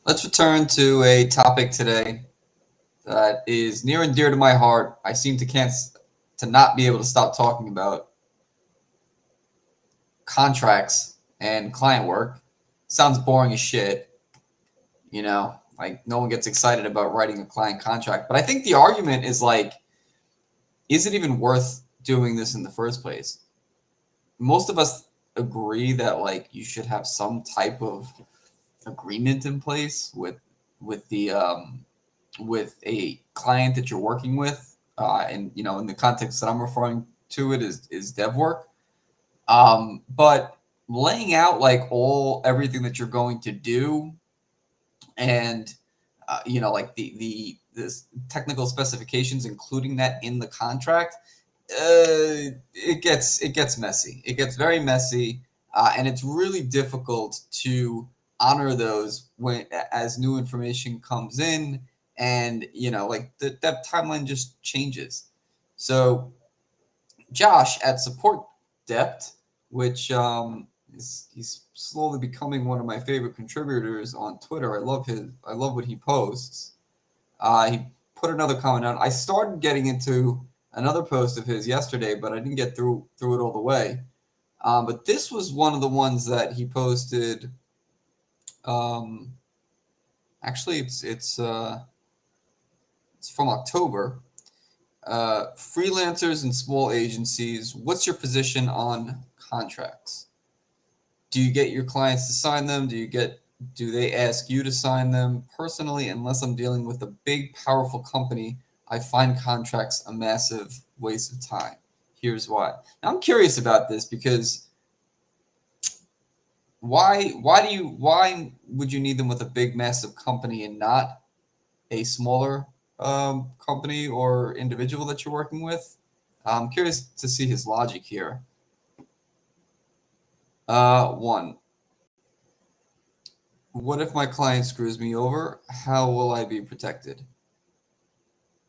Let's return to a topic today that is near and dear to my heart. I seem to not be able to stop talking about contracts and client work. Sounds boring as shit, like no one gets excited about writing a client contract. But I think the argument is like, is it even worth doing this in the first place? Most of us agree that like you should have some type of agreement in place with the with a client that you're working with, and in the context that I'm referring to it is dev work. But laying out like all everything that you're going to do, and like the this technical specifications, including that in the contract, it gets messy. It gets very messy, and it's really difficult to honor those when as new information comes in, and like that timeline just changes. So Josh at Support Depth, which he's slowly becoming one of my favorite contributors on Twitter. I love what he posts. He put another comment out. I started getting into another post of his yesterday, but I didn't get through it all the way. But this was one of the ones that he posted. Um, Actually, it's from October. Freelancers and small agencies. What's your position on contracts? Do you get your clients to sign them? Do they ask you to sign them? Personally, unless I'm dealing with a big, powerful company, I find contracts a massive waste of time. Here's why. Now, I'm curious about this because why would you need them with a big, massive company and not a smaller company or individual that you're working with? I'm curious to see his logic here. One, what if my client screws me over? How will I be protected?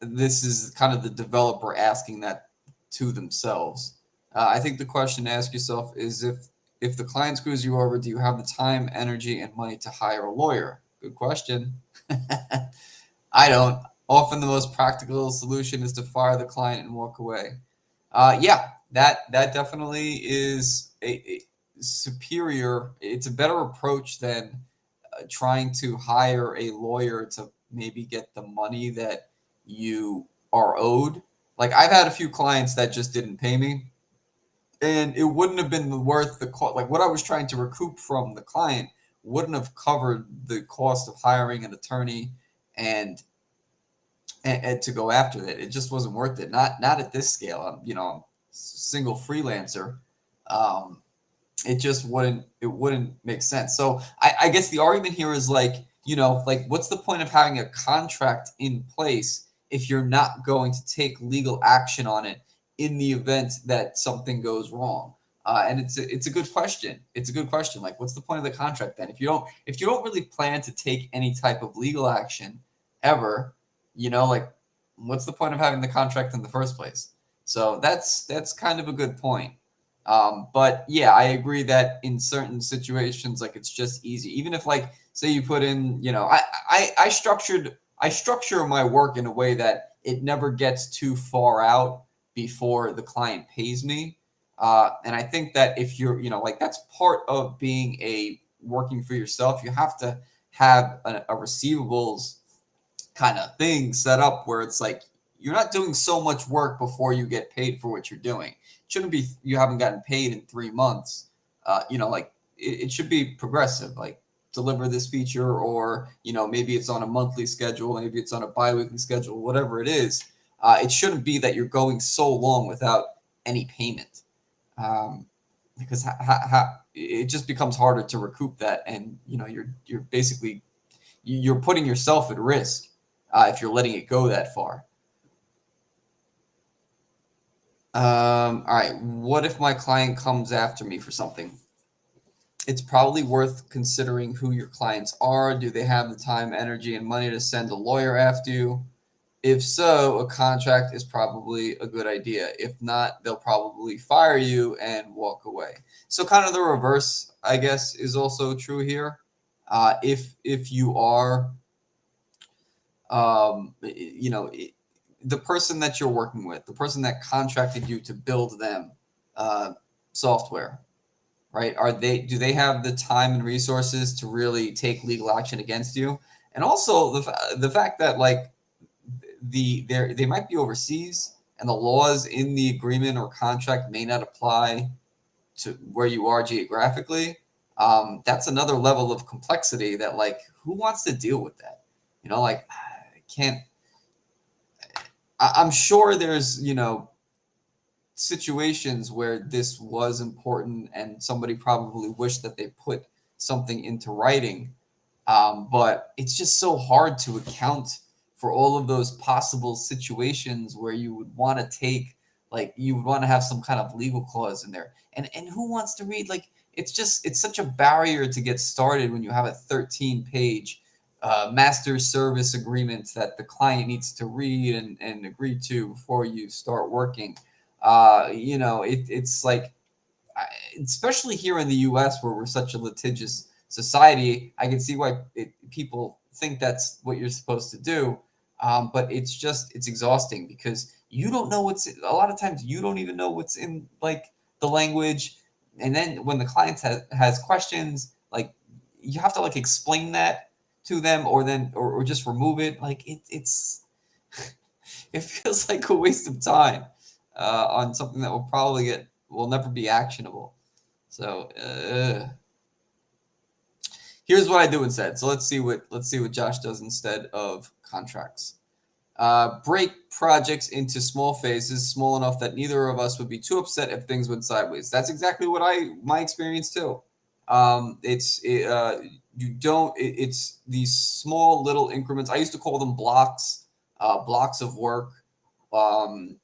This is kind of the developer asking that to themselves. I think the question to ask yourself is if the client screws you over, do you have the time, energy, and money to hire a lawyer? Good question. I don't. Often the most practical solution is to fire the client and walk away. Yeah, that definitely is a superior. It's a better approach than trying to hire a lawyer to maybe get the money that you are owed. Like I've had a few clients that just didn't pay me, and it wouldn't have been worth the cost. Like what I was trying to recoup from the client wouldn't have covered the cost of hiring an attorney and and to go after it. It just wasn't worth it. Not at this scale. I'm single freelancer. Um, it just wouldn't make sense. So I guess the argument here is like, like what's the point of having a contract in place if you're not going to take legal action on it in the event that something goes wrong? And it's a good question. It's a good question. Like, what's the point of the contract then? If you don't really plan to take any type of legal action ever, like what's the point of having the contract in the first place? So that's kind of a good point. But yeah, I agree that in certain situations, like it's just easy. Even if like say you put in, I structure my work in a way that it never gets too far out before the client pays me. And I think that if you're, like that's part of being a working for yourself. You have to have a receivables kind of thing set up where it's like you're not doing so much work before you get paid for what you're doing. It shouldn't be you haven't gotten paid in 3 months. Like it should be progressive. Like deliver this feature, or maybe it's on a monthly schedule, maybe it's on a biweekly schedule, whatever it is. It shouldn't be that you're going so long without any payment, because it just becomes harder to recoup that, and you're basically you're putting yourself at risk if you're letting it go that far. All right. What if my client comes after me for something? It's probably worth considering who your clients are. Do they have the time, energy, and money to send a lawyer after you? If so, a contract is probably a good idea. If not, they'll probably fire you and walk away. So, kind of the reverse, I guess, is also true here. If you are, the person that you're working with, the person that contracted you to build them uh, software, right? Do they have the time and resources to really take legal action against you? And also the fact that like they might be overseas and the laws in the agreement or contract may not apply to where you are geographically. That's another level of complexity that like who wants to deal with that? Like I can't. I'm sure there's situations where this was important and somebody probably wished that they put something into writing. But it's just so hard to account for all of those possible situations where you would want to like you would want to have some kind of legal clause in there. And who wants to read, like, it's such a barrier to get started when you have a 13-page master service agreement that the client needs to read and agree to before you start working. It's like, especially here in the US where we're such a litigious society, I can see why people think that's what you're supposed to do. But it's exhausting because you don't know a lot of times you don't even know what's in like the language. And then when the client has questions, like you have to like explain that to them or just remove it. Like it's it feels like a waste of time on something that will never be actionable. So here's what I do instead. So let's see what Josh does instead of contracts. Break projects into small phases, small enough that neither of us would be too upset if things went sideways. That's exactly what my experience too. It's it, you don't. It's these small little increments. I used to call them blocks, blocks of work, or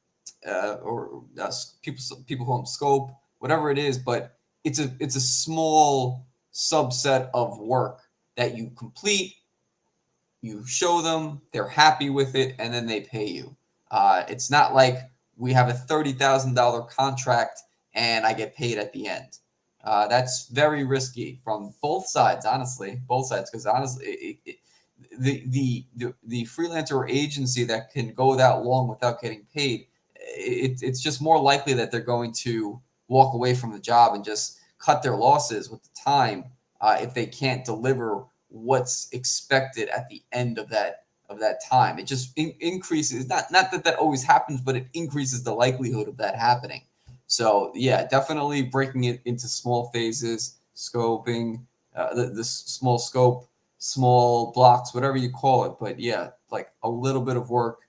people call them scope, whatever it is. But it's a small subset of work that you complete, you show them, they're happy with it, and then they pay you. It's not like we have a $30,000 contract and I get paid at the end. That's very risky from both sides, honestly, both sides, because honestly, the freelancer or agency that can go that long without getting paid, it's just more likely that they're going to walk away from the job and just cut their losses with the time if they can't deliver what's expected at the end of that time. It just increases, not that always happens, but it increases the likelihood of that happening. So yeah, definitely breaking it into small phases, scoping, the small scope, small blocks, whatever you call it. But yeah, like a little bit of work,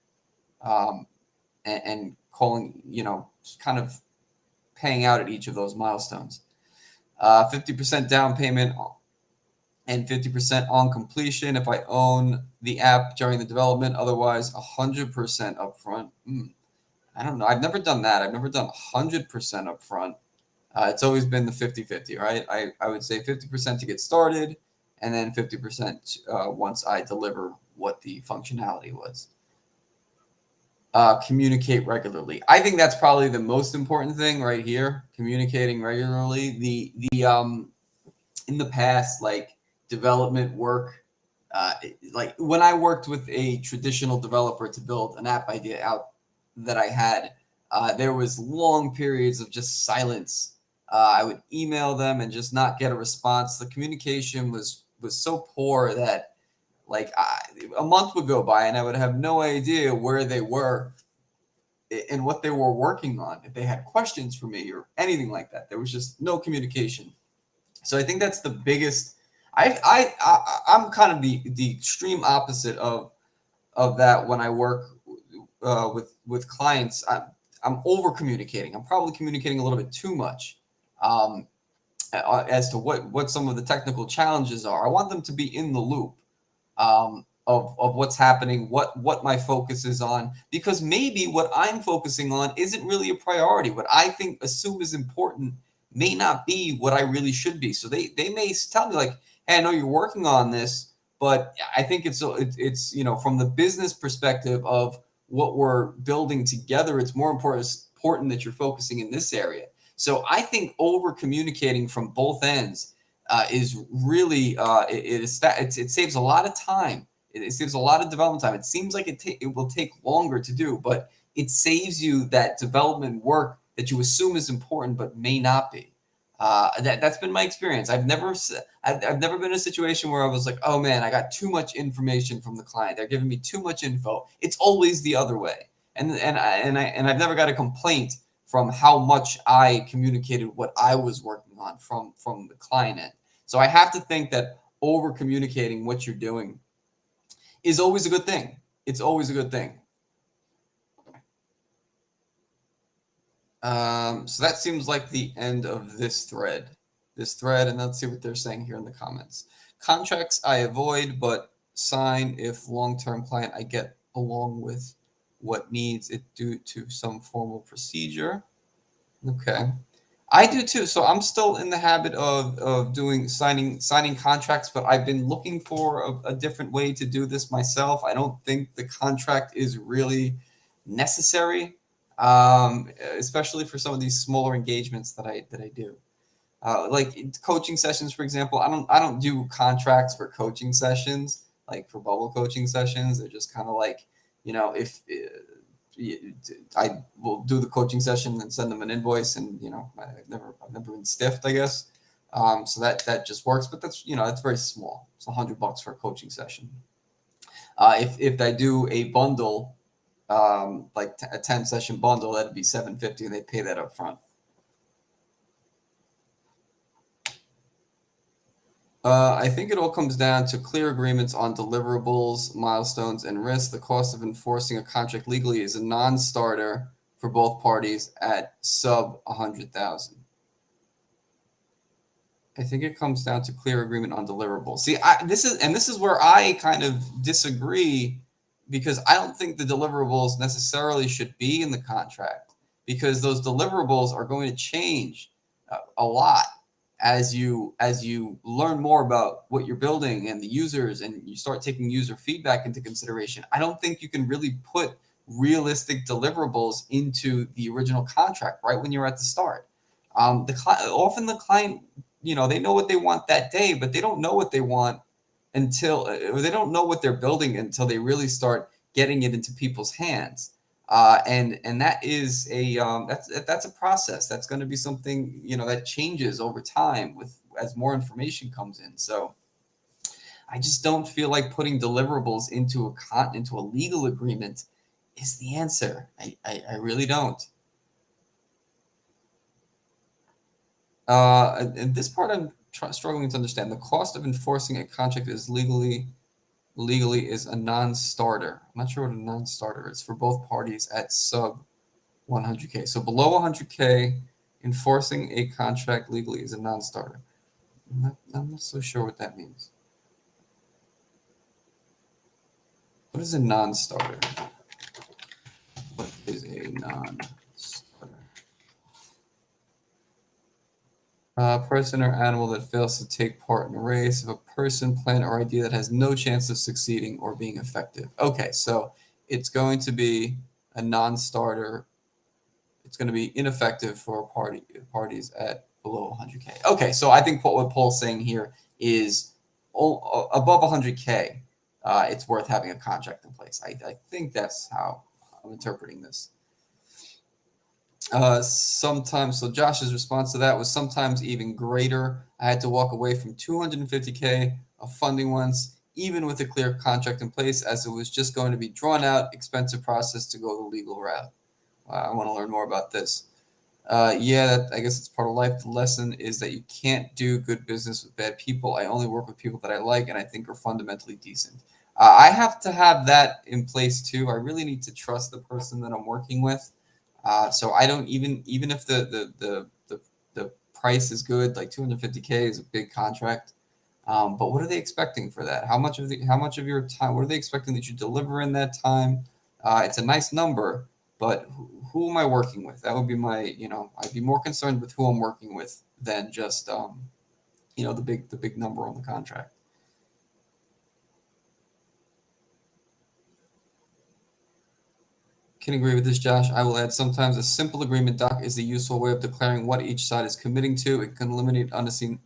and calling, just kind of paying out at each of those milestones. 50% down payment and 50% on completion if I own the app during the development. Otherwise, 100% upfront. I don't know. I've never done that. I've never done 100% upfront. It's always been the 50-50, right? I would say 50% to get started and then 50% once I deliver what the functionality was. Communicate regularly. I think that's probably the most important thing right here. Communicating regularly. The in the past, like development work, like when I worked with a traditional developer to build an app idea out that I had, there was long periods of just silence. I would email them and just not get a response. The communication was so poor that like a month would go by and I would have no idea where they were and what they were working on, if they had questions for me or anything like that. There was just no communication. So I think that's the biggest. I'm kind of the extreme opposite of that when I work with clients. I'm over communicating. I'm probably communicating a little bit too much as to what some of the technical challenges are. I want them to be in the loop of what's happening, what my focus is on, because maybe what I'm focusing on isn't really a priority. What I assume is important may not be what I really should be. So they may tell me like, hey, I know you're working on this, but I think it's from the business perspective of what we're building together, it's more important that you're focusing in this area. So I think over communicating from both ends is really it saves a lot of time. It saves a lot of development time. It seems like it will take longer to do, but it saves you that development work that you assume is important but may not be. That's been my experience. I've never been in a situation where I was like, oh man, I got too much information from the client. They're giving me too much info. It's always the other way. And I've never got a complaint from how much I communicated what I was working on from the client end. So I have to think that over communicating what you're doing is always a good thing. It's always a good thing. So that seems like the end of this thread. And let's see what they're saying here in the comments. Contracts I avoid, but sign if long-term client I get along with what needs it due to some formal procedure. Okay. I do too. So I'm still in the habit of doing signing contracts, but I've been looking for a different way to do this myself. I don't think the contract is really necessary, especially for some of these smaller engagements that I do. Like coaching sessions, for example. I don't do contracts for coaching sessions, like for bubble coaching sessions. They're just kind of like, if I will do the coaching session and send them an invoice, and I've never been stiffed, I guess. So that just works, but that's very small. It's $100 for a coaching session. If I do a bundle, like a 10 session bundle, that'd be $750, and they pay that up front. I think it all comes down to clear agreements on deliverables, milestones, and risks. The cost of enforcing a contract legally is a non-starter for both parties at sub 100,000. I think it comes down to clear agreement on deliverables. See, this is where I kind of disagree, because I don't think the deliverables necessarily should be in the contract, because those deliverables are going to change a lot as you learn more about what you're building and the users, and you start taking user feedback into consideration. I don't think you can really put realistic deliverables into the original contract right when you're at the start. Often the client, they know what they want that day, but they don't know what they want until or they don't know what they're building until they really start getting it into people's hands. And that is that's a process. That's going to be something that changes over time with as more information comes in. So I just don't feel like putting deliverables into a legal agreement is the answer. I really don't. And this part I'm struggling to understand. The cost of enforcing a contract is legally is a non-starter. I'm not sure what a non-starter is for both parties at sub 100K. So below 100K, enforcing a contract legally is a non-starter. I'm not so sure what that means. What is a non-starter? What is a non-starter? A person or animal that fails to take part in a race, of a person, plant, or idea that has no chance of succeeding or being effective. Okay, so it's going to be a non-starter. It's going to be ineffective for parties at below 100K. Okay, so I think what Paul's saying here is above 100K, it's worth having a contract in place. I think that's how I'm interpreting this. Sometimes, so Josh's response to that was sometimes even greater. I had to walk away from 250K of funding once, even with a clear contract in place, as it was just going to be drawn out, expensive process to go the legal route. I want to learn more about this. Yeah, I guess it's part of life. The lesson is that you can't do good business with bad people. I only work with people that I like and I think are fundamentally decent. I have to have that in place too. I really need to trust the person that I'm working with. So I don't even if the price is good, like 250K is a big contract. But what are they expecting for that? How much of your time? What are they expecting that you deliver in that time? It's a nice number, but who am I working with? That would be I'd be more concerned with who I'm working with than just the big number on the contract. Can agree with this, Josh. I will add sometimes a simple agreement doc is a useful way of declaring what each side is committing to. It can eliminate unseen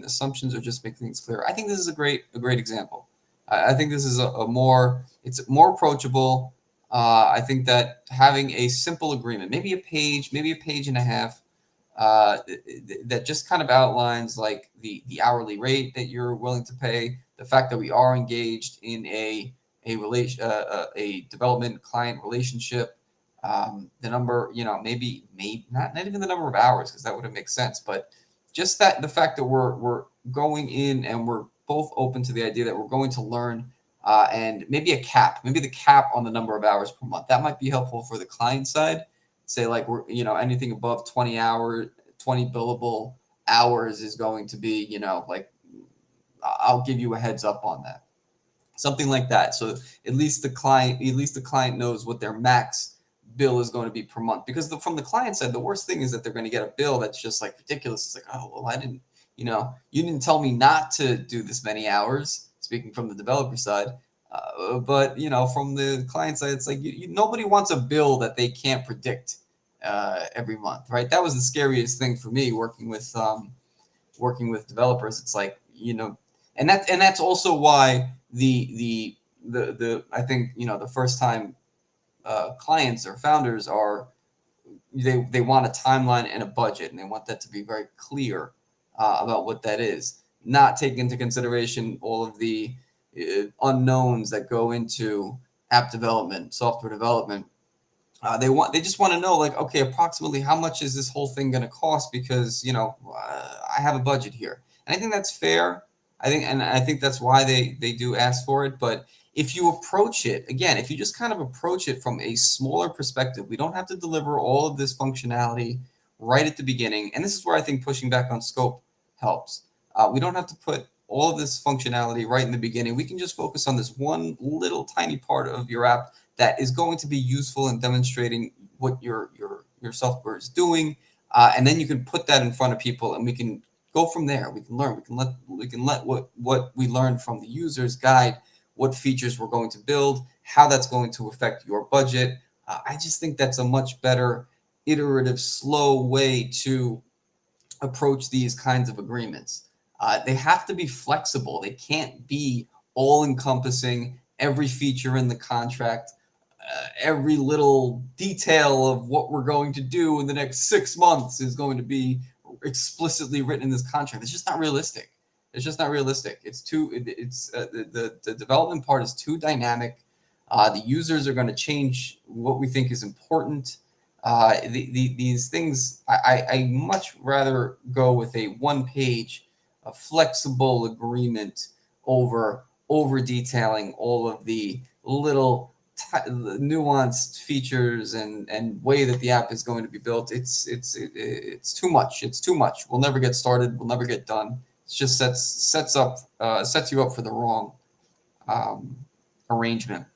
assumptions or just make things clear. I think this is a great example. I think this is a more it's more approachable. I think that having a simple agreement, maybe a page and a half, that just kind of outlines like the hourly rate that you're willing to pay, the fact that we are engaged in a development client relationship, the number, maybe not even the number of hours because that wouldn't make sense, but just that the fact that we're going in and we're both open to the idea that we're going to learn, and maybe the cap on the number of hours per month that might be helpful for the client side. Say like we're anything above 20 billable hours is going to be like I'll give you a heads up on that, something like that. So at least the client knows what their max bill is going to be per month. Because from the client side, the worst thing is that they're going to get a bill that's just like ridiculous. It's like, oh well, you didn't tell me not to do this many hours. Speaking from the developer side, but from the client side, it's like nobody wants a bill that they can't predict every month, right? That was the scariest thing for me working with developers. It's like and that's also why the I think the first time clients or founders are they want a timeline and a budget, and they want that to be very clear about what that is, not take into consideration all of the unknowns that go into app development, software development. They just want to know, like, okay, approximately how much is this whole thing going to cost, because I have a budget here. And I think that's fair. I think that's why they do ask for it. But if you approach it again, if you just kind of approach it from a smaller perspective, we don't have to deliver all of this functionality right at the beginning. And this is where I think pushing back on scope helps. We don't have to put all of this functionality right in the beginning. We can just focus on this one little tiny part of your app that is going to be useful in demonstrating what your software is doing, and then you can put that in front of people, and we can go from there. We can learn. We can let what we learned from the users guide what features we're going to build, how that's going to affect your budget. I just think that's a much better iterative, slow way to approach these kinds of agreements. They have to be flexible. They can't be all encompassing, every feature in the contract, every little detail of what we're going to do in the next 6 months is going to be explicitly written in this contract. It's just not realistic. It's just not realistic. The development part is too dynamic. The users are going to change what we think is important. These things, I much rather go with a one-page, a flexible agreement over detailing all of the little nuanced features and way that the app is going to be built. It's too much. It's too much. We'll never get started. We'll never get done. It just sets you up for the wrong arrangement.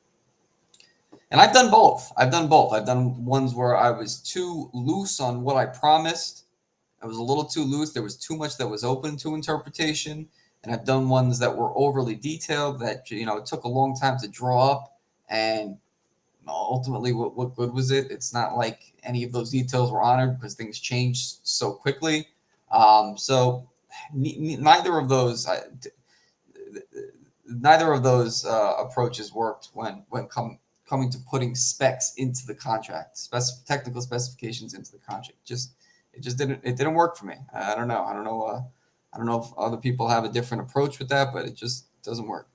And I've done both. I've done ones where I was too loose on what I promised. I was a little too loose. There was too much that was open to interpretation. And I've done ones that were overly detailed that it took a long time to draw up. And ultimately, what good was it? It's not like any of those details were honored because things changed so quickly. So neither of those approaches worked when coming to putting specs into the contract, technical specifications into the contract. It didn't work for me. I don't know. I don't know if other people have a different approach with that, but it just doesn't work.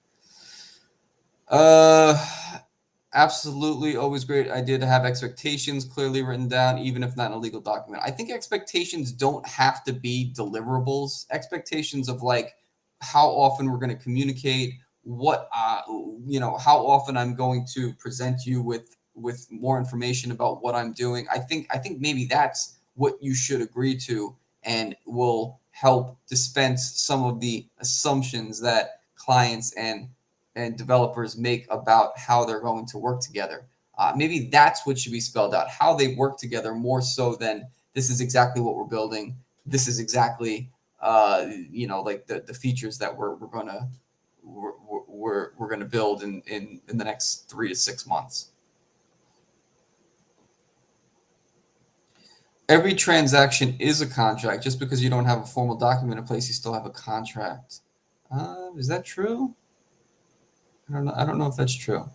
Absolutely, always great idea to have expectations clearly written down, even if not in a legal document. I think expectations don't have to be deliverables. Expectations of like how often we're going to communicate, how often I'm going to present you with more information about what I'm doing. I think maybe that's what you should agree to, and will help dispense some of the assumptions that clients and developers make about how they're going to work together. Maybe that's what should be spelled out, how they work together, more so than this is exactly what we're building. This is exactly, like the features that we're gonna build in the next 3 to 6 months. Every transaction is a contract. Just because you don't have a formal document in place, you still have a contract. Is that true? I don't know. I don't know if that's true.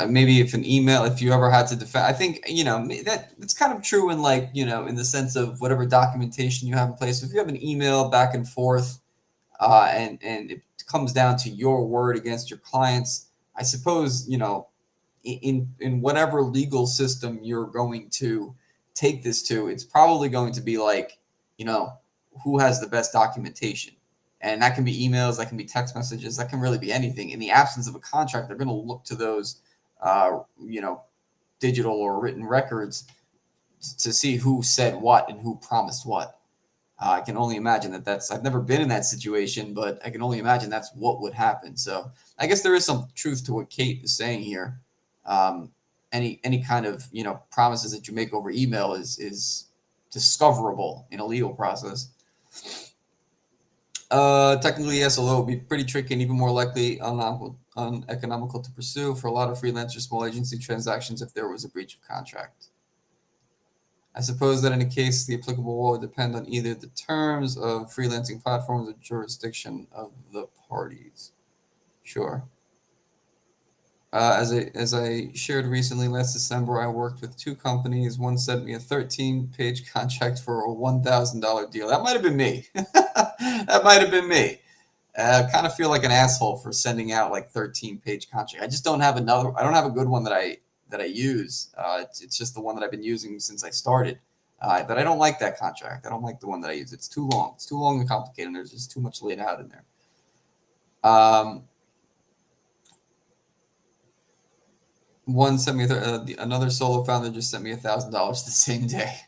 Maybe if an email, if you ever had to defend, I think that it's kind of true in, like, in the sense of whatever documentation you have in place. If you have an email back and forth, and it comes down to your word against your clients, I suppose in whatever legal system you're going to take this to, it's probably going to be like, you know, who has the best documentation. And that can be emails, that can be text messages, that can really be anything. In the absence of a contract, they're going to look to those, uh, you know, digital or written records to see who said what and who promised what. I can only imagine I've never been in that situation, but I can only imagine that's what would happen. So I guess there is some truth to what Kate is saying here. Um, any kind of promises that you make over email is discoverable in a legal process. Technically, yes, although it would be pretty tricky and even more likely uneconomical to pursue for a lot of freelancer small agency transactions if there was a breach of contract. I suppose that in a case, the applicable law would depend on either the terms of freelancing platforms or jurisdiction of the parties. Sure. As I shared recently, last December, I worked with two companies. One sent me a 13-page contract for a $1,000 deal. That might have been me. That might have been me. I kind of feel like an asshole for sending out like 13-page contract. I just don't have another. I don't have a good one that I use. It's just the one that I've been using since I started. But I don't like that contract. I don't like the one that I use. It's too long. It's too long and complicated. And there's just too much laid out in there. One sent me another solo founder just sent me $1,000 the same day.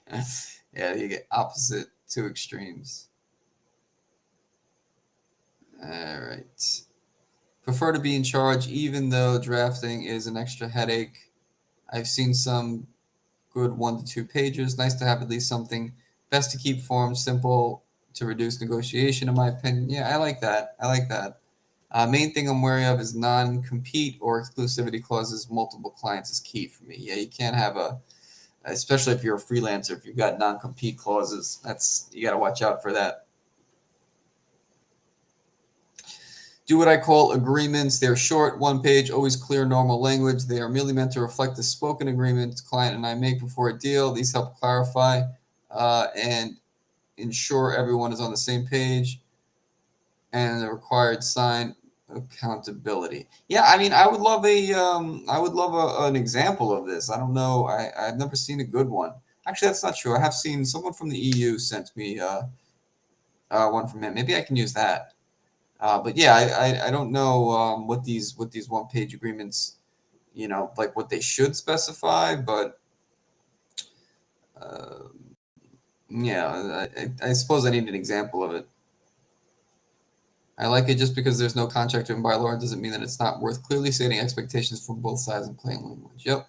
Yeah, you get opposite two extremes. All right. Prefer to be in charge, even though drafting is an extra headache. I've seen some good 1 to 2 pages. Nice to have at least something. Best to keep forms simple to reduce negotiation, in my opinion. Yeah, I like that. I like that. Main thing I'm wary of is non-compete or exclusivity clauses. Multiple clients is key for me. Yeah, you can't have especially if you're a freelancer, if you've got non-compete clauses, you got to watch out for that. Do what I call agreements. They're short, one page, always clear, normal language. They are merely meant to reflect the spoken agreement client and I make before a deal. These help clarify and ensure everyone is on the same page and the required sign accountability. Yeah, I mean, I would love an example of this. I don't know. I've never seen a good one. Actually, that's not true. I have seen someone from the EU sent me one from him. Maybe I can use that. But yeah, I don't know what these 1-page agreements, like what they should specify. But yeah, I suppose I need an example of it. I like it just because there's no contract written by law doesn't mean that it's not worth clearly stating expectations from both sides in plain language. Yep.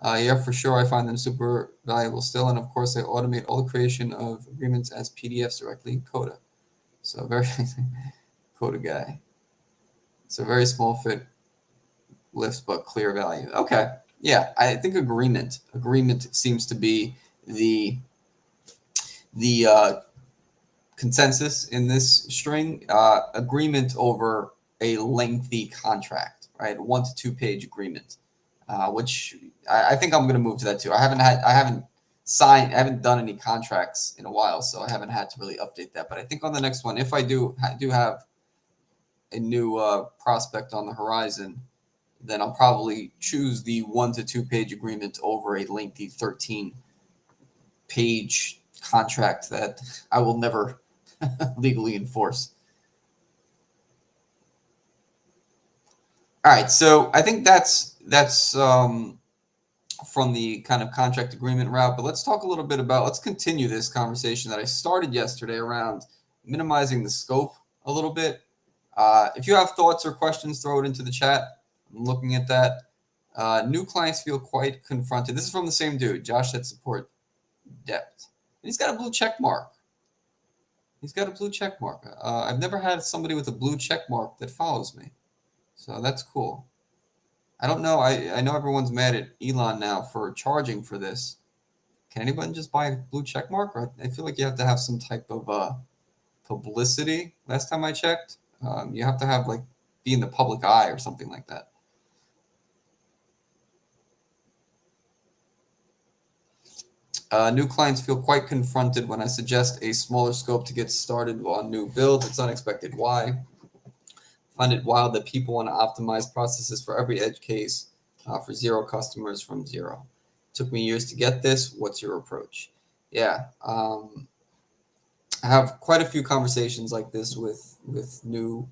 Yeah, for sure. I find them super valuable still. And of course, I automate all the creation of agreements as PDFs directly in Coda. So very Coda guy. So very small fit lifts, but clear value. Okay. Yeah, I think agreement seems to be the consensus in this string. Agreement over a lengthy contract, right? 1 to 2 page agreement, which I think I'm going to move to that too. I haven't done any contracts in a while, so I haven't had to really update that. But I think on the next one, if I do have a new prospect on the horizon, then I'll probably choose the 1 to 2 page agreement over a lengthy 13-page contract that I will never legally enforce. All right, so I think that's from the kind of contract agreement route, but let's continue this conversation that I started yesterday around minimizing the scope a little bit. If you have thoughts or questions, throw it into the chat. I'm looking at that. New clients feel quite confronted. This is from the same dude, Josh at Support Depth. And he's got a blue check mark. I've never had somebody with a blue check mark that follows me. So that's cool. I don't know. I know everyone's mad at Elon now for charging for this. can anybody just buy a blue check mark? Or I feel like you have to have some type of publicity. Last time I checked, you have to have like be in the public eye or something like that. New clients feel quite confronted when I suggest a smaller scope to get started on new builds. It's unexpected. Why? Find it wild that people want to optimize processes for every edge case for zero customers from zero. Took me years to get this. What's your approach? Yeah, I have quite a few conversations like this with new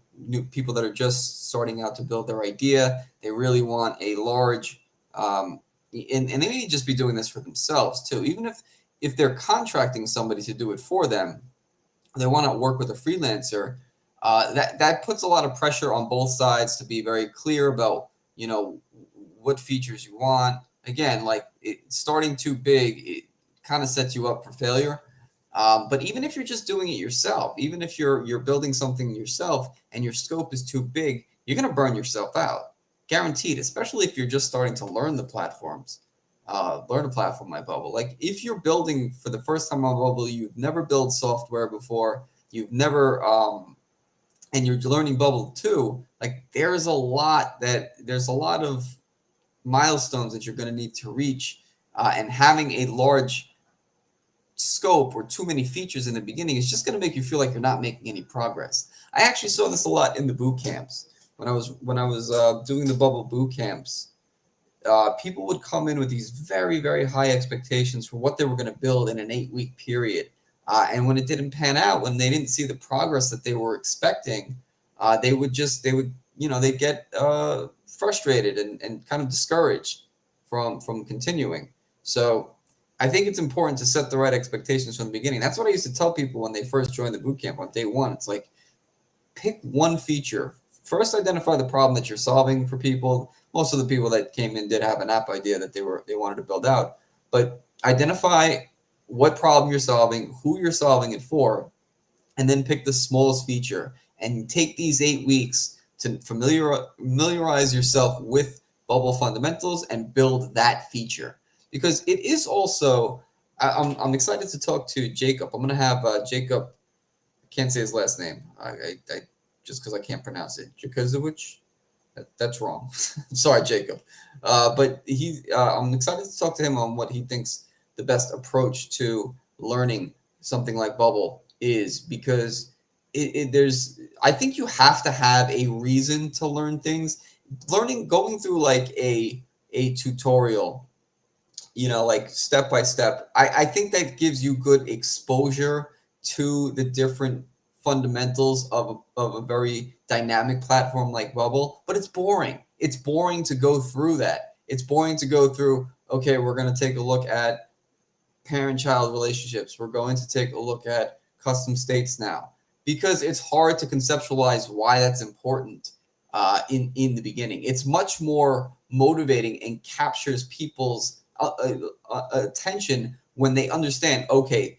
people that are just starting out to build their idea. They really want a large, and they may just be doing this for themselves too. Even if they're contracting somebody to do it for them, they want to work with a freelancer. That puts a lot of pressure on both sides to be very clear about what features you want. Again, like starting too big, it kind of sets you up for failure. But even if you're just doing it yourself, even if you're building something yourself and your scope is too big, you're going to burn yourself out, guaranteed. Especially if you're just starting to learn the platforms, learn a platform like Bubble. Like if you're building for the first time on Bubble, you've never built software before, you've never, and you're learning Bubble too. Like there's a lot of milestones that you're going to need to reach, and having a large scope or too many features in the beginning is just going to make you feel like you're not making any progress. I actually saw this a lot in the boot camps when I was doing the Bubble boot camps. People would come in with these very, very high expectations for what they were going to build in an 8-week period, and when it didn't pan out, when they didn't see the progress that they were expecting, they'd get frustrated and kind of discouraged from continuing. So I think it's important to set the right expectations from the beginning. That's what I used to tell people when they first joined the bootcamp on day one. It's like, pick one feature. First, identify the problem that you're solving for people. Most of the people that came in did have an app idea that they wanted to build out. But identify what problem you're solving, who you're solving it for, and then pick the smallest feature. And take these 8 weeks to familiarize yourself with Bubble fundamentals and build that feature. Because it is also, I'm excited to talk to Jacob. I'm going to have Jacob, I can't say his last name, I just because I can't pronounce it. Jakuzowicz? That's wrong. Sorry, Jacob. But I'm excited to talk to him on what he thinks the best approach to learning something like Bubble is, because I think you have to have a reason to learn things. Going through like a tutorial, like step by step, I think that gives you good exposure to the different fundamentals of a very dynamic platform like Bubble. But it's boring. It's boring to go through that. It's boring to go through, okay, we're going to take a look at parent-child relationships. We're going to take a look at custom states now, because it's hard to conceptualize why that's important in the beginning. It's much more motivating and captures people's attention when they understand, okay,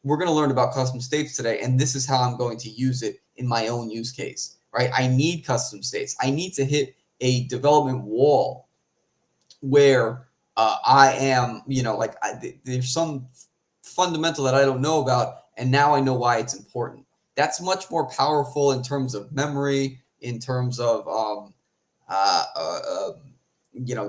we're going to learn about custom states today, and this is how I'm going to use it in my own use case, right? I need custom states. I need to hit a development wall where I am, there's some fundamental that I don't know about, and now I know why it's important. That's much more powerful in terms of memory, in terms of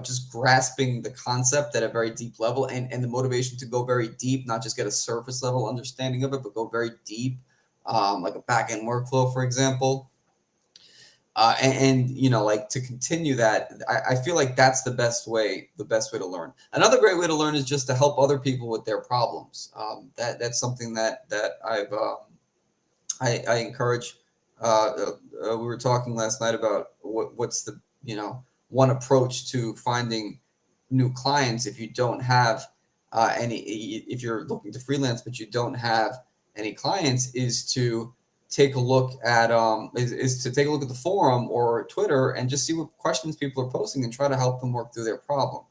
just grasping the concept at a very deep level, and the motivation to go very deep, not just get a surface level understanding of it, but go very deep, like a back-end workflow, for example. To continue that, I feel like that's the best way to learn. Another great way to learn is just to help other people with their problems. That's something that I encourage. We were talking last night about what's the one approach to finding new clients if you don't have if you're looking to freelance but you don't have any clients, is to take a look at the forum or Twitter and just see what questions people are posting and try to help them work through their problem.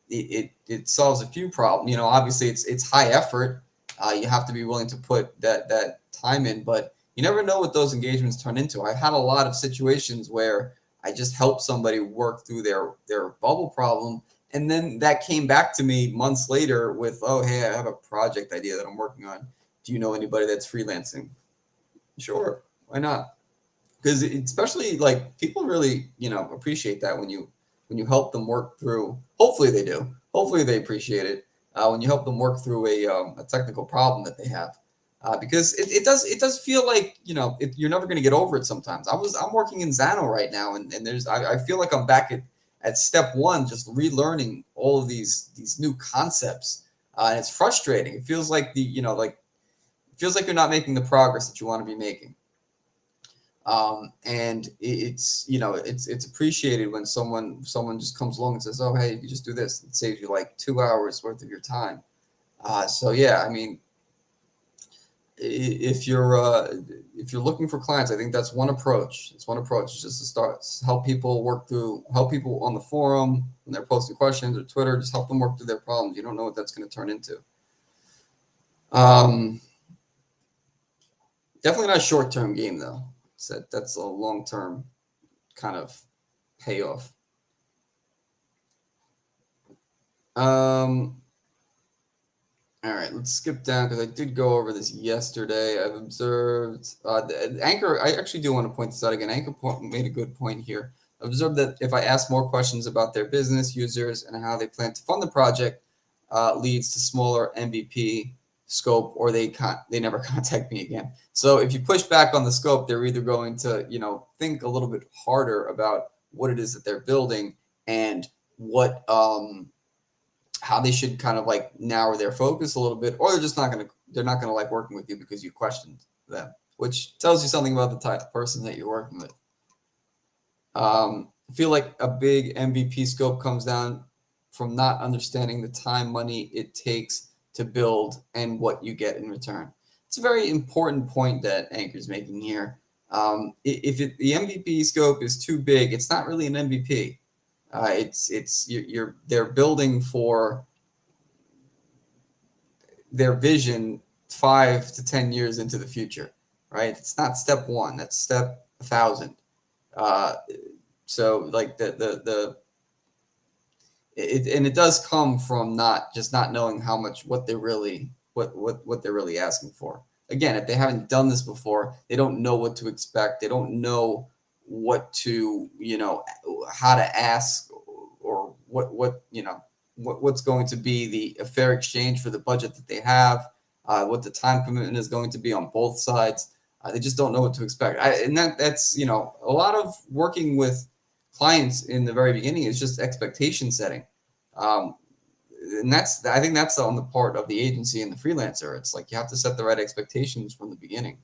It solves a few problems. Obviously it's high effort. You have to be willing to put that time in, but you never know what those engagements turn into. I've had a lot of situations where I just help somebody work through their Bubble problem, And then that came back to me months later with, oh, hey, I have a project idea that I'm working on. Do you know anybody that's freelancing? Sure, why not? Because especially like people really, appreciate that when you help them work through. Hopefully they do. Hopefully they appreciate it when you help them work through a technical problem that they have. Because it does feel like you're never going to get over it sometimes. I'm working in Xano right now, and I feel like I'm back at step one, just relearning all of these new concepts, and it's frustrating. It feels like it feels like you're not making the progress that you want to be making. And it's appreciated when someone just comes along and says, oh, hey, you just do this. It saves you like 2 hours worth of your time. So yeah, I mean, if you're looking for clients, I think that's one approach. It's one approach, is just to start help people on the forum when they're posting questions, or Twitter, just help them work through their problems. You don't know what that's going to turn into. Um, Definitely not a short-term game though. That's a long-term kind of payoff. All right, let's skip down because I did go over this yesterday. I've observed Anchor. I actually do want to point this out again. Anchor made a good point here. I've observed that if I ask more questions about their business, users, and how they plan to fund the project, leads to smaller MVP scope, or they never contact me again. So if you push back on the scope, they're either going to think a little bit harder about what it is that they're building and what how they should kind of like narrow their focus a little bit, or they're not gonna like working with you because you questioned them, which tells you something about the type of person that you're working with. I feel like a big MVP scope comes down from not understanding the time, money it takes to build and what you get in return. It's a very important point that Anchor's making here. The MVP scope is too big, it's not really an MVP. They're building for their vision 5 to 10 years into the future, right? It's not step one. That's step 1,000. Uh, so like it does come from not knowing how much what they're really what they're really asking for. Again, if they haven't done this before, they don't know what to expect. They don't know what to how to ask, or what's going to be the a fair exchange for the budget that they have, what the time commitment is going to be on both sides. They just don't know what to expect. That's a lot of working with clients in the very beginning is just expectation setting. Um, and I think that's on the part of the agency and the freelancer. It's like you have to set the right expectations from the beginning.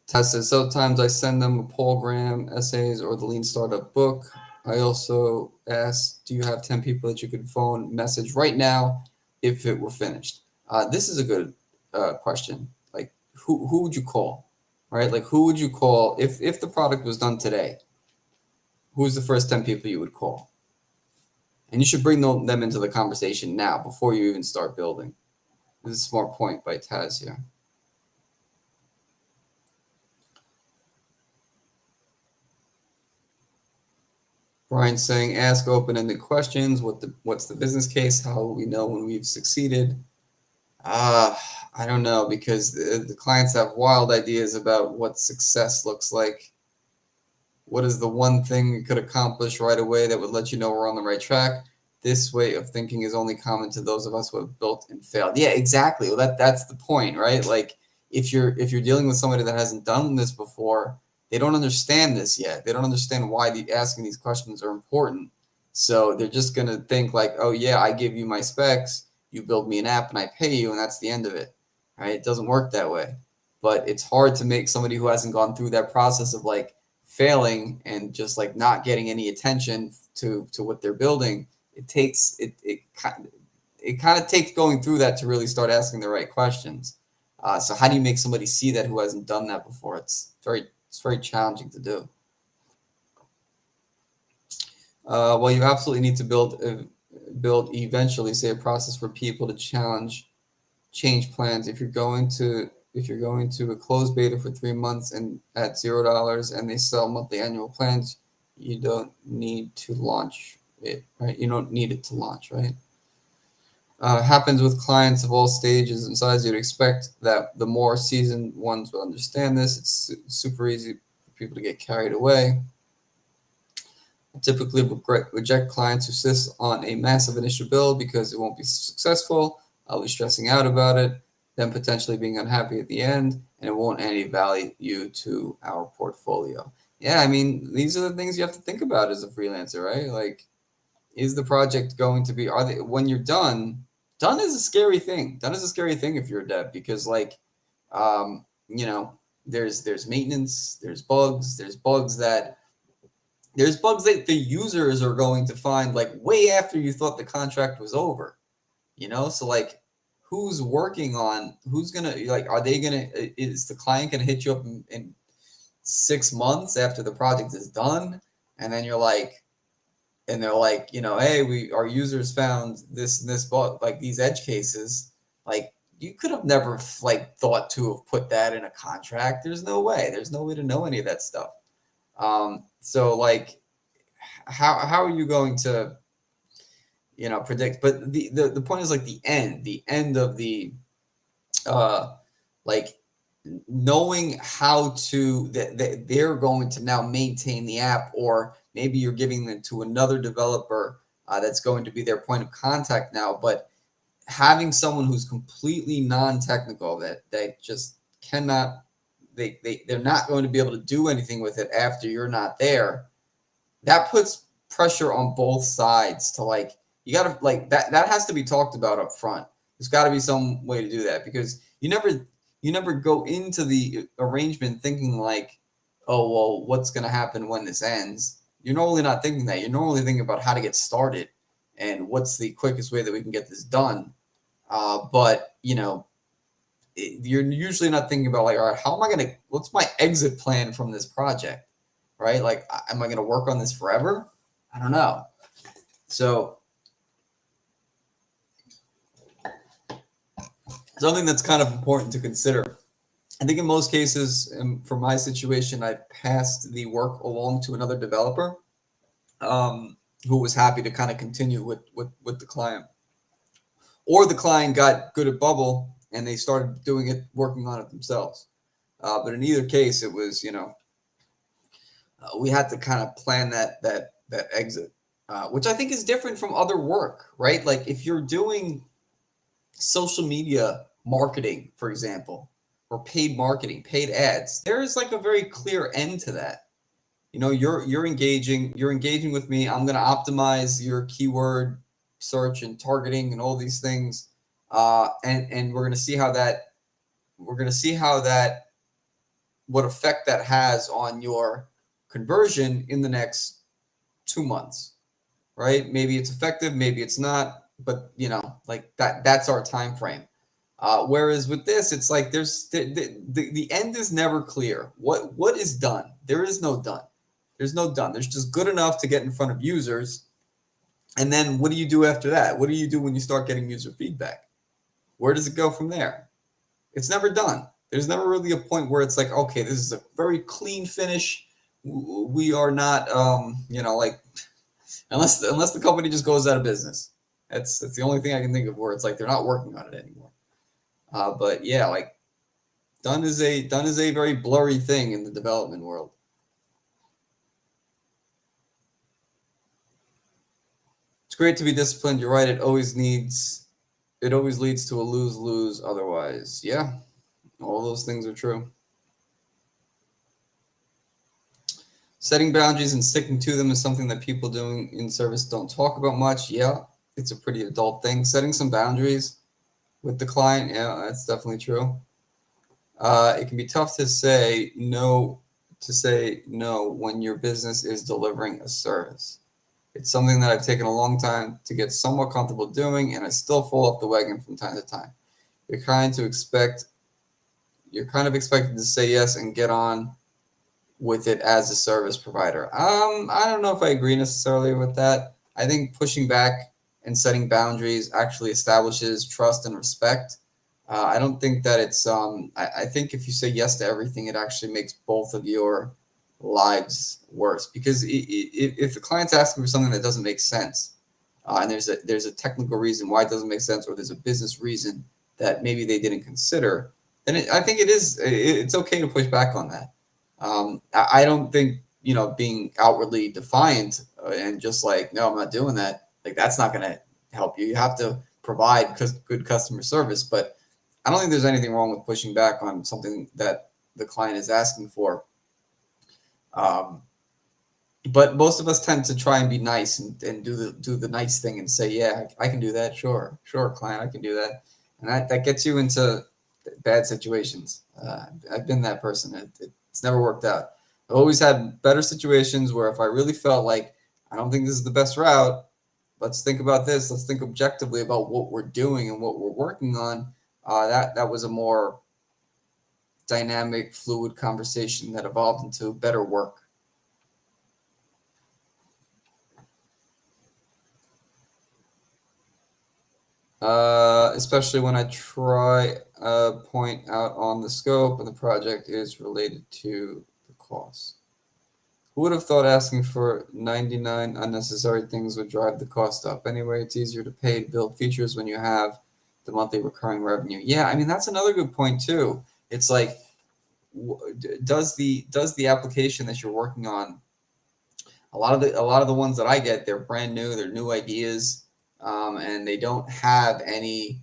Tess says, sometimes I send them a Paul Graham essays or the Lean Startup book. I also asked, do you have 10 people that you could phone message right now if it were finished? This is a good question. Like, who would you call, right? Like, who would you call if the product was done today? Who's the first 10 people you would call? And you should bring them into the conversation now before you even start building. This is a smart point by Taz here. Brian's saying, ask open-ended questions. What's the business case? How will we know when we've succeeded? I don't know, because the clients have wild ideas about what success looks like. What is the one thing we could accomplish right away that would let you know we're on the right track? This way of thinking is only common to those of us who have built and failed. Yeah, exactly. Well, that's the point, right? Like if you're dealing with somebody that hasn't done this before, they don't understand this yet. They don't understand why asking these questions are important. So they're just gonna think like, oh yeah, I give you my specs, you build me an app, and I pay you, and that's the end of it. Right? It doesn't work that way. But it's hard to make somebody who hasn't gone through that process of like failing and just like not getting any attention to what they're building. It kind of takes going through that to really start asking the right questions. So how do you make somebody see that who hasn't done that before? It's very challenging to do. Well, you absolutely need to build eventually, say, a process for people to change plans. If you're going to if you're going to a closed beta for 3 months and at $0 and they sell monthly annual plans, you don't need to launch it, right? You don't need it to launch, right? Happens with clients of all stages and sizes. You'd expect that the more seasoned ones will understand this. It's super easy for people to get carried away. I typically reject clients who insist on a massive initial build because it won't be successful. I'll be stressing out about it, then potentially being unhappy at the end, and it won't add any value to our portfolio. Yeah, I mean, these are the things you have to think about as a freelancer, right? Like, is the project going to be, are they, when you're done is a scary thing. Done is a scary thing if you're a dev because like, you know, there's maintenance, there's bugs that the users are going to find like way after you thought the contract was over, you know? So like who's working on, who's gonna, like, are they gonna, is the client gonna hit you up in 6 months after the project is done? And then you're like, and they're like, you know, hey, our users found this and this bug, like these edge cases. Like you could have never like thought to have put that in a contract. There's no way. There's no way to know any of that stuff. So like, how are you going to, you know, predict? But the point is like the end of the, like knowing how to that they're going to now maintain the app, or maybe you're giving them to another developer that's going to be their point of contact now. But having someone who's completely non-technical that they just cannot, they're not going to be able to do anything with it after you're not there, that puts pressure on both sides to like, you got to like that has to be talked about up front. There's got to be some way to do that because you never go into the arrangement thinking like, oh well, what's going to happen when this ends. You're normally not thinking that. You're normally thinking about how to get started and what's the quickest way that we can get this done. But you know, you're usually not thinking about like, all right, how am I going to, what's my exit plan from this project, right? Like, am I going to work on this forever? I don't know. So something that's kind of important to consider. I think in most cases, for my situation, I passed the work along to another developer who was happy to kind of continue with the client. Or the client got good at Bubble and they started doing it, working on it themselves. But in either case, it was, you know, we had to kind of plan that exit, which I think is different from other work, right? Like if you're doing social media marketing, for example, or paid marketing, paid ads, there is like a very clear end to that. You know, you're engaging with me. I'm going to optimize your keyword search and targeting and all these things, and we're going to see how that what effect that has on your conversion in the next 2 months, right? Maybe it's effective, maybe it's not, but you know, like that's our time frame. Whereas with this, it's like there's the end is never clear. What is done? There is no done. There's no done. There's just good enough to get in front of users. And then what do you do after that? What do you do when you start getting user feedback? Where does it go from there? It's never done. There's never really a point where it's like, okay, this is a very clean finish. We are not, you know, like unless the company just goes out of business. That's the only thing I can think of where it's like they're not working on it anymore. But yeah, like done is a very blurry thing in the development world. It's great to be disciplined. You're right. It always leads to a lose-lose otherwise. Yeah, all those things are true. Setting boundaries and sticking to them is something that people doing in service don't talk about much. Yeah, it's a pretty adult thing. Setting some boundaries with the client, yeah, that's definitely true. It can be tough to say no when your business is delivering a service. It's something that I've taken a long time to get somewhat comfortable doing, and I still fall off the wagon from time to time. You're kind of expected to say yes and get on with it as a service provider. I don't know if I agree necessarily with that. I think pushing back and setting boundaries actually establishes trust and respect. I don't think that it's. I think if you say yes to everything, it actually makes both of your lives worse because if the client's asking for something that doesn't make sense, and there's a technical reason why it doesn't make sense, or there's a business reason that maybe they didn't consider, then I think it's okay to push back on that. I don't think being outwardly defiant and just like no, I'm not doing that. Like that's not going to help you. You have to provide good customer service, but I don't think there's anything wrong with pushing back on something that the client is asking for. Um, but most of us tend to try and be nice and do the nice thing and say, yeah, I can do that. Sure, client, I can do that. And that gets you into bad situations. I've been that person. It's never worked out. I've always had better situations where if I really felt like I don't think this is the best route, let's think about this. Let's think objectively about what we're doing and what we're working on. That was a more dynamic, fluid conversation that evolved into better work. Especially when I try point out on the scope and the project is related to the cost. Who would have thought asking for 99 unnecessary things would drive the cost up? Anyway, it's easier to pay to build features when you have the monthly recurring revenue. Yeah, I mean that's another good point too. It's like, does the application that you're working on, a lot of the ones that I get, they're brand new, they're new ideas, and they don't have any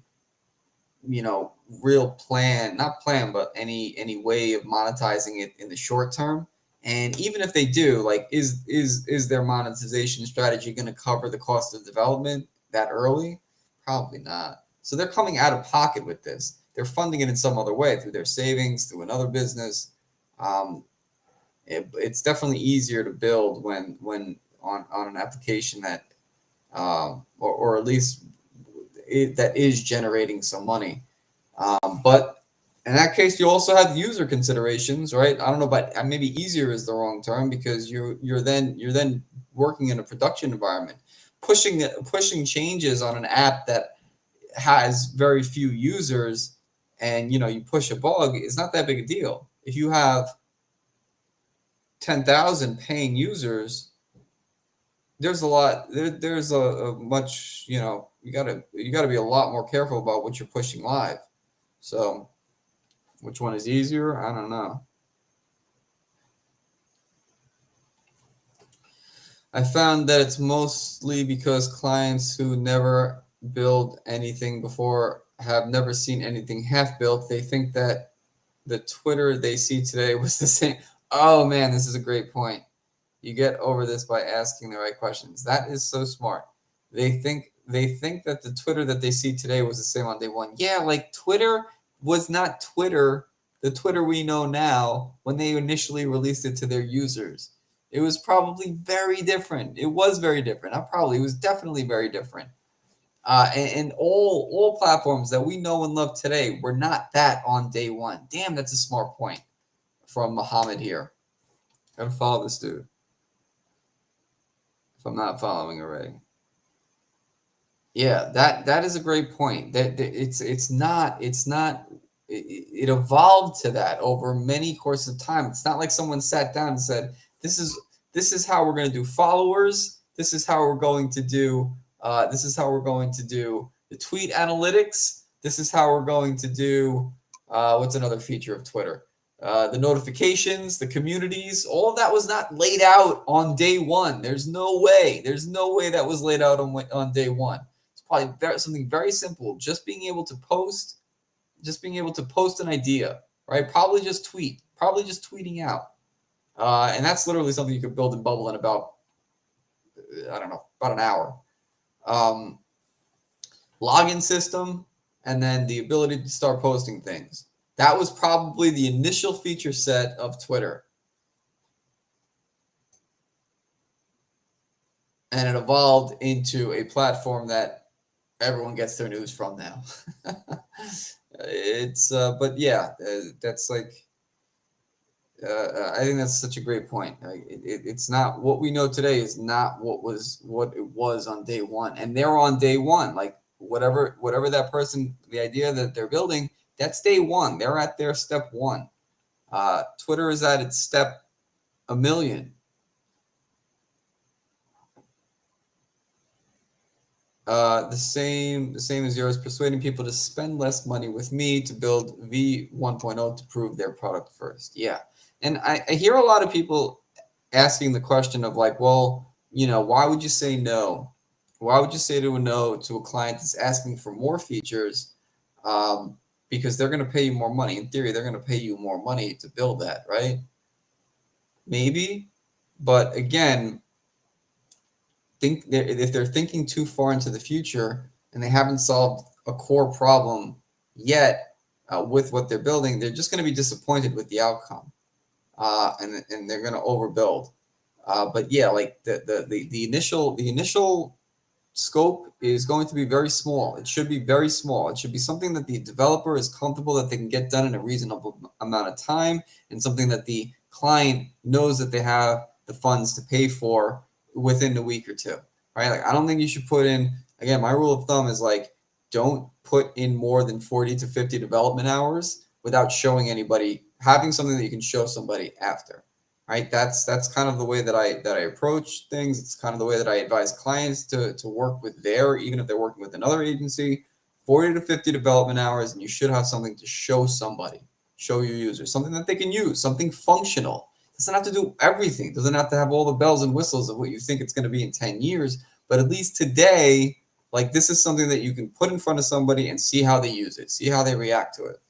real plan, not plan, but any way of monetizing it in the short term. And even if they do, like, is their monetization strategy going to cover the cost of development that early? Probably not. So they're coming out of pocket with this. They're funding it in some other way through their savings, through another business. Um, it's definitely easier to build when on an application that or at least that is generating some money. But in that case, you also have user considerations, right? I don't know, but maybe easier is the wrong term because you're then working in a production environment, pushing changes on an app that has very few users, and you push a bug. It's not that big a deal. If you have 10,000 paying users, there's a lot. There's a much. You gotta be a lot more careful about what you're pushing live. So, which one is easier? I don't know. I found that it's mostly because clients who never build anything before have never seen anything half built. They think that the Twitter they see today was the same. Oh man, this is a great point. You get over this by asking the right questions. That is so smart. They think that the Twitter that they see today was the same on day one. Yeah, like Twitter was not Twitter, the Twitter we know now when they initially released it to their users. It was probably very different. It was very different. Not probably. It was definitely very different. And all platforms that we know and love today were not that on day one. Damn, that's a smart point from Muhammad here. Gotta follow this dude if I'm not following already. Yeah, that is a great point. That it's not it evolved to that over many courses of time. It's not like someone sat down and said, "This is how we're going to do followers. This is how we're going to do the tweet analytics. This is how we're going to do what's another feature of Twitter? The notifications, the communities, all of that was not laid out on day one. There's no way. There's no way that was laid out on day one. It's probably something very simple. Just being able to post an idea, right? Probably just tweeting out. And that's literally something you could build in Bubble in about, I don't know, about an hour. Um, Login system, and then the ability to start posting things. That was probably the initial feature set of Twitter. And it evolved into a platform that everyone gets their news from now. But yeah, that's like, I think that's such a great point. It's not what we know today is not what it was on day one, and they're on day one. Like whatever that person, the idea that they're building, that's day one. They're at their step one. Twitter is at its step a million. The same as yours, persuading people to spend less money with me to build V 1.0 to prove their product first. Yeah. And I hear a lot of people asking the question of like, well, why would you say no? Why would you say to a no to a client that's asking for more features? Because they're going to pay you more money. In theory, they're going to pay you more money to build that, right? Maybe. But again, if they're thinking too far into the future and they haven't solved a core problem yet with what they're building, they're just going to be disappointed with the outcome, and they're going to overbuild. But yeah, like the initial scope is going to be very small. It should be very small. It should be something that the developer is comfortable that they can get done in a reasonable amount of time, and something that the client knows that they have the funds to pay for within a week or two, right? Like, I don't think you should put in, again, my rule of thumb is like, don't put in more than 40 to 50 development hours without showing anybody, having something that you can show somebody after, right? That's kind of the way that I approach things. It's kind of the way that I advise clients to work with even if they're working with another agency, 40 to 50 development hours, and you should have something to show somebody, show your users, something that they can use, something functional. Doesn't have to do everything. Doesn't have to have all the bells and whistles of what you think it's going to be in 10 years. But at least today, like, this is something that you can put in front of somebody and see how they use it, see how they react to it.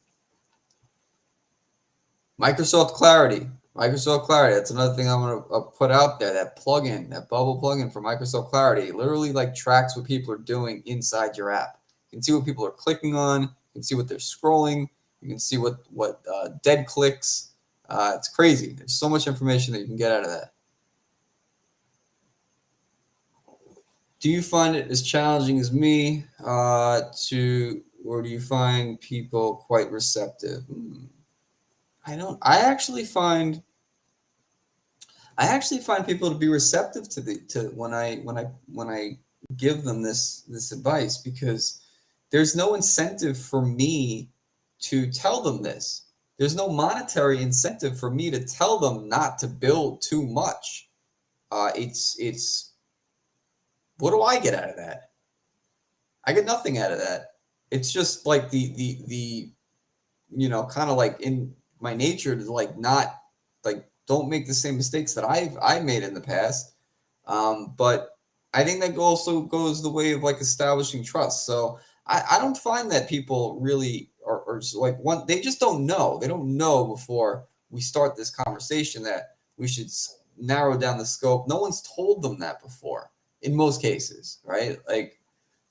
Microsoft Clarity. That's another thing I'm going to put out there. That plugin, that bubble plugin for Microsoft Clarity, literally like tracks what people are doing inside your app. You can see what people are clicking on. You can see what they're scrolling. You can see what dead clicks. It's crazy. There's so much information that you can get out of that. Do you find it as challenging as me or do you find people quite receptive? I actually find people to be receptive to when I give them this advice, because there's no incentive for me to tell them this. There's no monetary incentive for me to tell them not to build too much. It's what do I get out of that? I get nothing out of that. It's just like the kind of like in my nature to like not like don't make the same mistakes that I've made in the past. But I think that also goes the way of like establishing trust. So I don't find that people really are like they just don't know. They don't know before we start this conversation that we should narrow down the scope. No one's told them that before in most cases, right? Like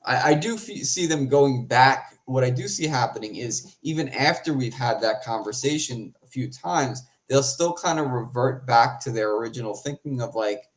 I do see them going back. What I do see happening is even after we've had that conversation a few times, they'll still kind of revert back to their original thinking of like,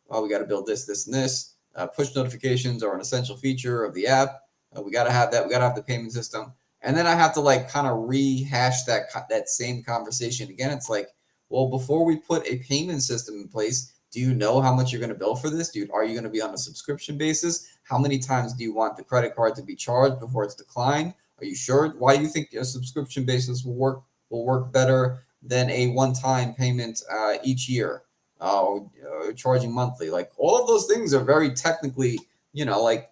oh, we got to build this, this, and this. Push notifications are an essential feature of the app. We got to have that. We got to have the payment system. And then I have to like kind of rehash that same conversation again. It's like, well, before we put a payment system in place, do you know how much you're going to bill for this? Are you going to be on a subscription basis? How many times do you want the credit card to be charged before it's declined? Are you sure? Why do you think a subscription basis will work better than a one-time payment each year, charging monthly? Like, all of those things are very technically, like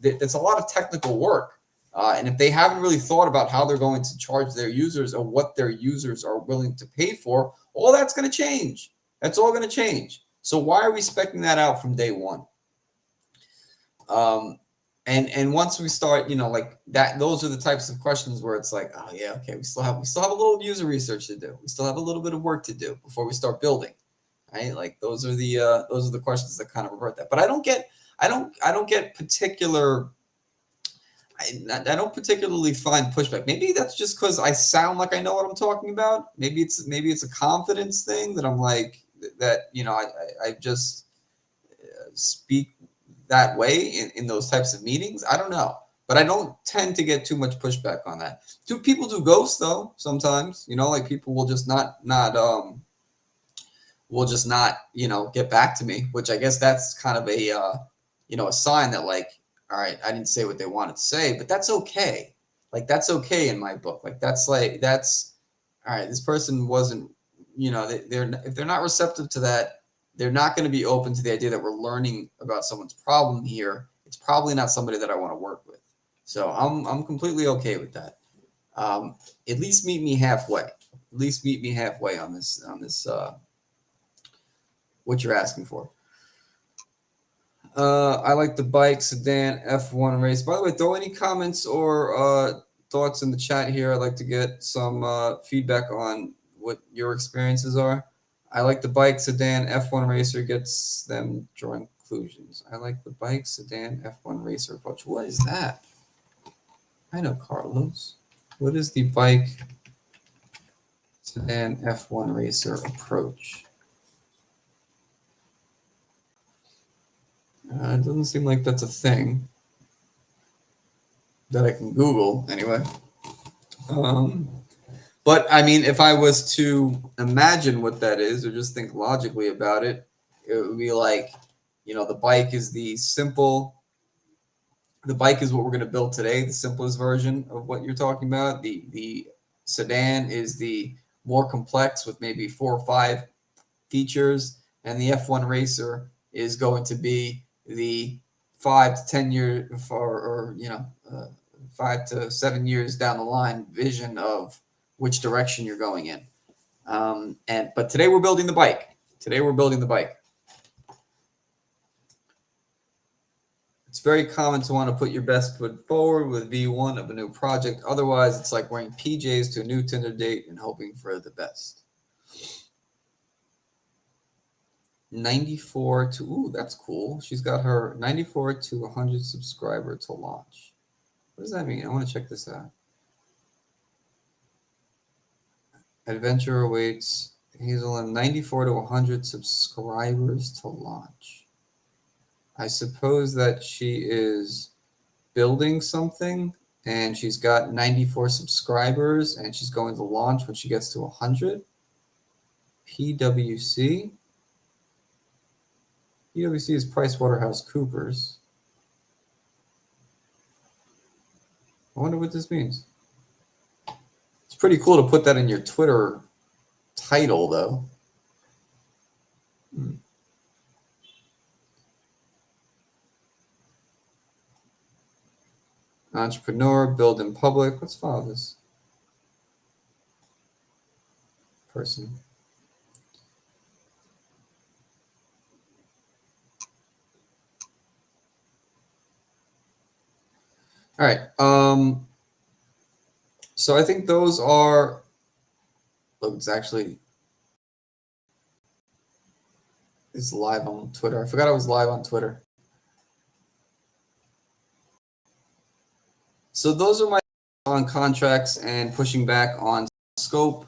it's a lot of technical work. And if they haven't really thought about how they're going to charge their users or what their users are willing to pay for, all that's going to change. That's all going to change. So why are we specking that out from day one? And once we start, like that, those are the types of questions where it's like, oh yeah, okay, we still have a little user research to do. We still have a little bit of work to do before we start building, right? Like those are the questions that kind of revert that. But I don't get particular. I don't particularly find pushback. Maybe that's just because I sound like I know what I'm talking about. Maybe it's a confidence thing that I'm like that. I just speak that way in those types of meetings. I don't know, but I don't tend to get too much pushback on that. Do people do ghosts though? Sometimes, like people will just not get back to me, which I guess that's kind of a sign that like all right, I didn't say what they wanted to say, but that's okay. Like that's okay in my book. That's all right. This person wasn't, if they're not receptive to that, they're not going to be open to the idea that we're learning about someone's problem here. It's probably not somebody that I want to work with. So I'm completely okay with that. At least meet me halfway. At least meet me halfway on this what you're asking for. I like the bike sedan F1 race. By the way, throw any comments or thoughts in the chat here. I'd like to get some feedback on what your experiences are. I like the bike sedan F1 racer gets them drawing conclusions. I like the bike sedan F1 racer approach. What is that? I know, Carlos. What is the bike sedan F1 racer approach? It doesn't seem like that's a thing that I can Google anyway. But I mean, if I was to imagine what that is or just think logically about it, it would be like, the bike is the bike is what we're going to build today, the simplest version of what you're talking about. The sedan is the more complex with maybe 4 or 5 features, and the F1 racer is going to be the 5 to 10 year or 5 to 7 years down the line vision of which direction you're going in. But today we're building the bike. It's very common to want to put your best foot forward with V1 of a new project. Otherwise, it's like wearing PJs to a new Tinder date and hoping for the best. 94 to, ooh, that's cool. She's got her 94 to 100 subscriber to launch. What does that mean? I want to check this out. Adventure awaits Hazel and 94 to 100 subscribers to launch. I suppose that she is building something and she's got 94 subscribers and she's going to launch when she gets to 100. PwC. PwC is PricewaterhouseCoopers. I wonder what this means. It's pretty cool to put that in your Twitter title, though. Entrepreneur, build in public. Let's follow this person. All right. So I think those are. Look, it's live on Twitter. I forgot I was live on Twitter. So those are my on contracts and pushing back on scope.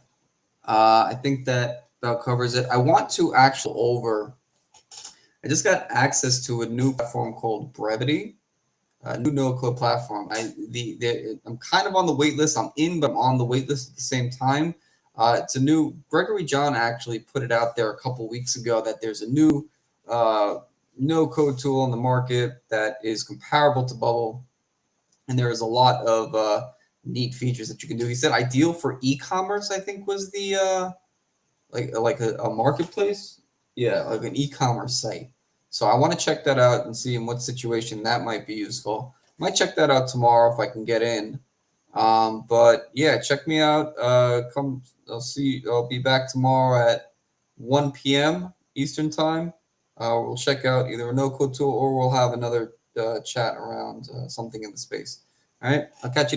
I think that about covers it. I want to actually I just got access to a new platform called Brevity, a new no-code platform. I'm kind of on the wait list. I'm in, but I'm on the wait list at the same time. It's a new, Gregory John actually put it out there a couple weeks ago that there's a new no-code tool on the market that is comparable to Bubble. And there is a lot of neat features that you can do. He said ideal for e-commerce, I think was the like a marketplace. Yeah, like an e-commerce site. So I want to check that out and see in what situation that might be useful. Might check that out tomorrow if I can get in. But yeah, check me out. I'll be back tomorrow at 1 p.m. Eastern time. We'll check out either a no-code tool or we'll have another chat around something in the space. All right, I'll catch you.